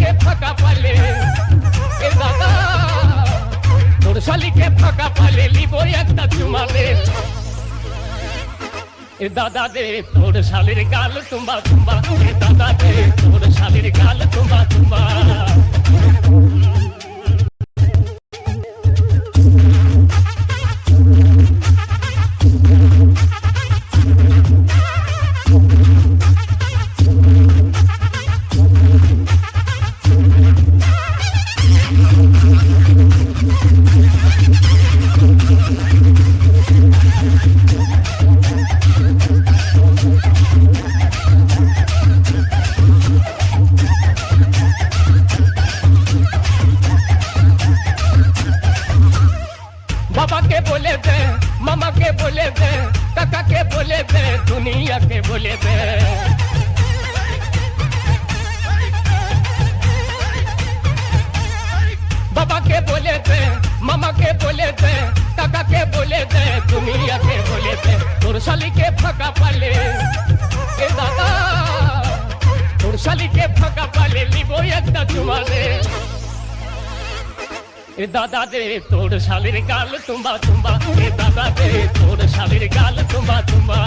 শালিকে ফাঁকা পালে এ দাদা তোর শালিকে ফাঁকা পালে লিবো একটা চুমা রে এ দাদা দে তোর শালির গাল তুম্বা তুম্বা এ দাদা দে তোর শালির গাল তুম্বা তুম্বা बाबा के बोले दे मामा के बोले दे काका के बोले दे दुनिया के बोले दे बाबा के बोले दे मामा के बोले दे काका के बोले दे दुनिया के बोले दे तोर शाली के फाका पाले ए दादा तोर शाली के फाका पाले लिबो একটা চুমা রে এ দাদা দে তোর শালির গাল তুম্বা তুম্বা এ দাদা দে তোর শালির গাল তুম্বা তুম্বা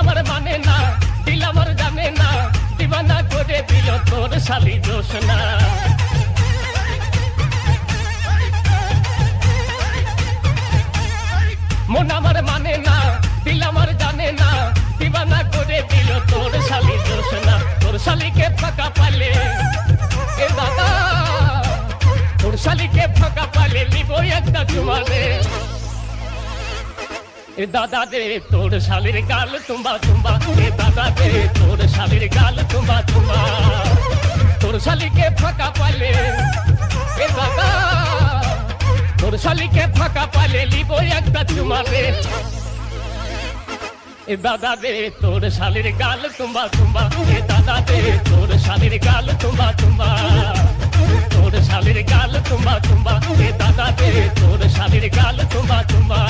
আমার মানে না দিল আমার জানে না দিবানা করে দিল তোর শালি জোসনা মন আমার মানে না দিল আমার জানে না দিবানা করে দিল তোর শালি জোসনা তোর শালিকে ফাঁকা পালে এ দাদা তোর শালিকে ফাঁকা পালে লিবো একটা চুমা রে এ দাদা দে তোর শালির গাল তুম্বা তুম্বা এ দাদা দে তোর শালির গাল তুম্বা তুম্বা তোর শালিকে ফাঁকা পালে এ দাদা তোর শালিকে ফাঁকা পালে লিবো একটা চুমা রে এ দাদা দে তোর শালির গাল তুম্বা তুম্বা এ দাদা দে তোর শালির গাল তুম্বা তুম্বা তোর শালির গাল তুম্বা তুম্বা এ দাদা দে তোর শালির গাল তুম্বা তুম্বা